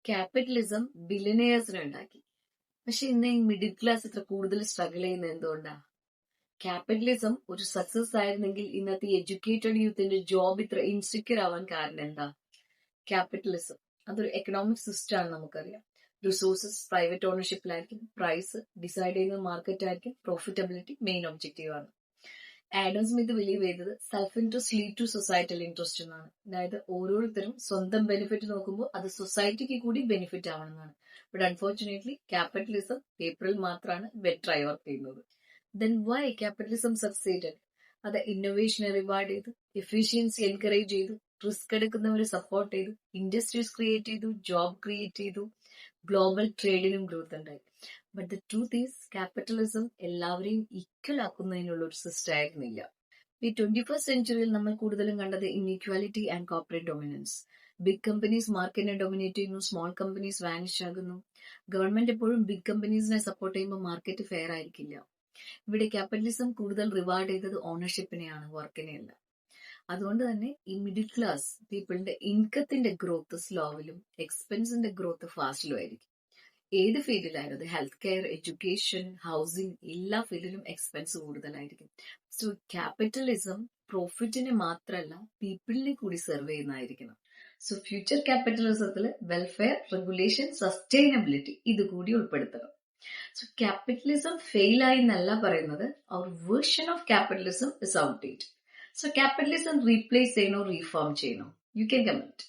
Capitalism ബില്യനേഴ്സിനെ ഉണ്ടാക്കി. പക്ഷെ ഇന്ന് ഈ മിഡിൽ ക്ലാസ് ഇത്ര കൂടുതൽ സ്ട്രഗിൾ ചെയ്യുന്നത് എന്തുകൊണ്ടാ? ക്യാപിറ്റലിസം ഒരു സക്സസ് ആയിരുന്നെങ്കിൽ ഇന്നത്തെ എഡ്യൂക്കേറ്റഡ് യൂത്തിന്റെ ജോബ് ഇത്ര ഇൻസെക്യൂർ ആവാൻ കാരണം എന്താ? ക്യാപിറ്റലിസം അതൊരു എക്കണോമിക് സിസ്റ്റം ആണ്, നമുക്കറിയാം. റിസോഴ്സസ് പ്രൈവറ്റ് ഓണർഷിപ്പിലായിരിക്കും, പ്രൈസ് ഡിസൈഡ് ചെയ്യുന്ന മാർക്കറ്റ് ആയിരിക്കും, പ്രോഫിറ്റബിലിറ്റി മെയിൻ ഒബ്ജക്റ്റീവ് ആണ്. ആഡം സ്മിത്ത് ബിലീവ് ചെയ്തത് self interest lead to societal interest എന്നാണ്. അതായത് ഓരോരുത്തരും സ്വന്തം ബെനിഫിറ്റ് നോക്കുമ്പോൾ അത് സൊസൈറ്റിക്ക് കൂടി ബെനിഫിറ്റ് ആവണമെന്നാണ്. ബട്ട് അൺഫോർച്ചുനേറ്റ്ലി ക്യാപിറ്റലിസം പേപ്പറിൽ മാത്രമാണ് ബെറ്ററായി വർക്ക് ചെയ്യുന്നത്. Then why capitalism succeeded? അത് ഇന്നോവേഷനെ റിവാർഡ് ചെയ്തു, എഫിഷ്യൻസി എൻകറേജ് ചെയ്തു, റിസ്ക് എടുക്കുന്നവരെ സപ്പോർട്ട് ചെയ്തു, ഇൻഡസ്ട്രീസ് ക്രിയേറ്റ് ചെയ്തു, ജോബ് ക്രിയേറ്റ് ചെയ്തു, ഗ്ലോബൽ ട്രേഡിനും ഗ്രോത്ത് ഉണ്ടായി. But the truth is capitalism എല്ലാവരെയും ഈക്വൽ ആക്കുന്നതിനുള്ള ഒരു സിസ്റ്റം ആയിരുന്നില്ല. ഈ 21st സെഞ്ചുറിയിൽ നമ്മൾ കൂടുതലും കണ്ടത് inequality and corporate dominance. Big companies മാർക്കറ്റിനെ ഡൊമിനേറ്റ് ചെയ്യുന്നു, സ്മോൾ കമ്പനീസ് വാനിഷ് ആകുന്നു. ഗവൺമെന്റ് എപ്പോഴും ബിഗ് കമ്പനീസിനെ സപ്പോർട്ട് ചെയ്യുമ്പോൾ മാർക്കറ്റ് ഫെയർ ആയിരിക്കില്ല. ഇവിടെ ക്യാപിറ്റലിസം കൂടുതൽ റിവാർഡ് ചെയ്തത് ഓണർഷിപ്പിനെയാണ്, വർക്കിനെയല്ല. അതുകൊണ്ട് തന്നെ ഈ മിഡിൽ ക്ലാസ് പീപ്പിളിന്റെ ഇൻകത്തിന്റെ ഗ്രോത്ത് സ്ലോവിലും എക്സ്പെൻസിന്റെ ഗ്രോത്ത് ഫാസ്റ്റിലും ആയിരിക്കും. ഏത് ഫീൽഡിലായിരുന്നു, ഹെൽത്ത് കെയർ, എഡ്യൂക്കേഷൻ, ഹൗസിംഗ്, എല്ലാ ഫീൽഡിലും എക്സ്പെൻസ് കൂടുതലായിരിക്കും. സോ ക്യാപിറ്റലിസം പ്രോഫിറ്റിനെ മാത്രമല്ല പീപ്പിളിനെ കൂടി സെർവ് ചെയ്യുന്നതായിരിക്കണം. സോ ഫ്യൂച്ചർ ക്യാപിറ്റലിസത്തിൽ വെൽഫെയർ, റെഗുലേഷൻ, സസ്റ്റൈനബിലിറ്റി ഇതുകൂടി ഉൾപ്പെടുത്തണം. സോ ക്യാപിറ്റലിസം ഫെയിൽ ആയി എന്നല്ല പറയുന്നത്, അവർ version of capitalism is outdated. So capitalism replace ചെയ്യണോ, റീഫോം ചെയ്യണോ? You can comment.